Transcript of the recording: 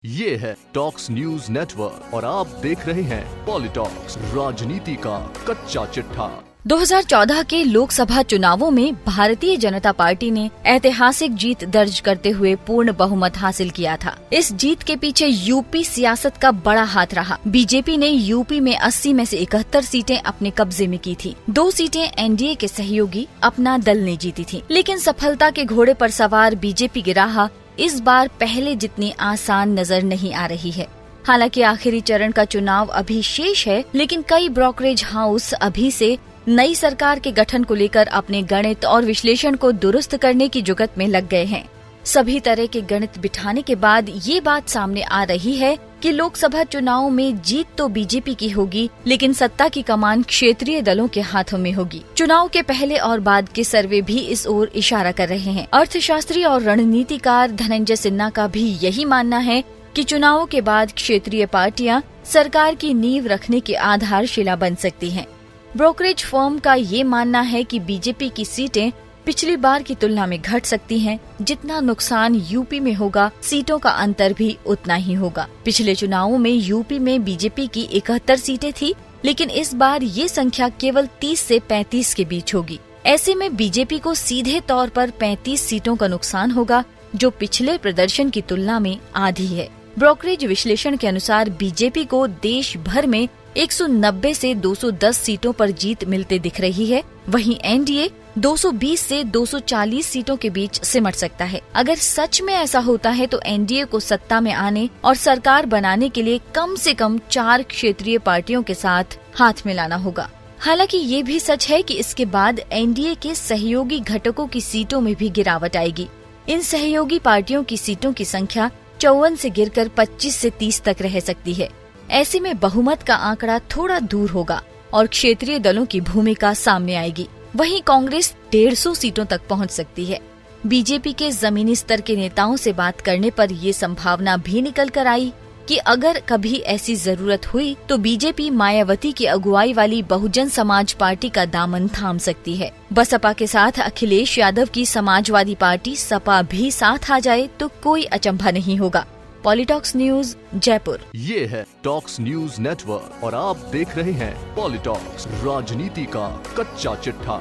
ये है talks news network और आप देख रहे हैं पॉलिटॉक्स, राजनीति का कच्चा चिट्ठा। 2014 के लोकसभा चुनावों में भारतीय जनता पार्टी ने ऐतिहासिक जीत दर्ज करते हुए पूर्ण बहुमत हासिल किया था। इस जीत के पीछे यूपी सियासत का बड़ा हाथ रहा। बीजेपी ने यूपी में 80 में से 71 सीटें अपने कब्जे में की थी। 2 सीटें एनडीए के सहयोगी अपना दल ने जीती थी। लेकिन सफलता के घोड़े पर सवार बीजेपी की राह इस बार पहले जितनी आसान नजर नहीं आ रही है। हालांकि आखिरी चरण का चुनाव अभी शेष है, लेकिन कई ब्रोकरेज हाउस अभी से नई सरकार के गठन को लेकर अपने गणित और विश्लेषण को दुरुस्त करने की जुगत में लग गए हैं। सभी तरह के गणित बिठाने के बाद ये बात सामने आ रही है कि लोकसभा चुनाव में जीत तो बीजेपी की होगी, लेकिन सत्ता की कमान क्षेत्रीय दलों के हाथों में होगी। चुनाव के पहले और बाद के सर्वे भी इस ओर इशारा कर रहे हैं। अर्थशास्त्री और रणनीतिकार धनंजय सिन्हा का भी यही मानना है कि चुनावों के बाद क्षेत्रीय पार्टियां सरकार की नींव रखने की आधारशिला बन सकती हैं। ब्रोकरेज फर्म का ये मानना है कि बीजेपी की सीटें पिछली बार की तुलना में घट सकती हैं। जितना नुकसान यूपी में होगा, सीटों का अंतर भी उतना ही होगा। पिछले चुनावों में यूपी में बीजेपी की 71 सीटें थी, लेकिन इस बार ये संख्या केवल 30 से 35 के बीच होगी। ऐसे में बीजेपी को सीधे तौर पर 35 सीटों का नुकसान होगा, जो पिछले प्रदर्शन की तुलना में आधी है। ब्रोकरेज विश्लेषण के अनुसार बीजेपी को देश भर में 190 से 210 सीटों पर जीत मिलते दिख रही है। वहीं एनडीए 220 से 240 सीटों के बीच सिमट सकता है। अगर सच में ऐसा होता है तो एनडीए को सत्ता में आने और सरकार बनाने के लिए कम से कम 4 क्षेत्रीय पार्टियों के साथ हाथ मिलाना होगा। हालांकि ये भी सच है कि इसके बाद एनडीए के सहयोगी घटकों की सीटों में भी गिरावट आएगी। इन सहयोगी पार्टियों की सीटों की संख्या 54 से गिरकर 25 से 30 तक रह सकती है। ऐसे में बहुमत का आंकड़ा थोड़ा दूर होगा और क्षेत्रीय दलों की भूमिका सामने आएगी। वहीं कांग्रेस 150 सीटों तक पहुंच सकती है। बीजेपी के जमीनी स्तर के नेताओं से बात करने पर ये संभावना भी निकल कर आई कि अगर कभी ऐसी जरूरत हुई तो बीजेपी मायावती की अगुवाई वाली बहुजन समाज पार्टी का दामन थाम सकती है। बसपा के साथ अखिलेश यादव की समाजवादी पार्टी सपा भी साथ आ जाए तो कोई अचंभा नहीं होगा। पॉलिटॉक्स न्यूज, जयपुर। ये है टॉक्स न्यूज नेटवर्क और आप देख रहे हैं पॉलिटॉक्स, राजनीति का कच्चा चिट्ठा।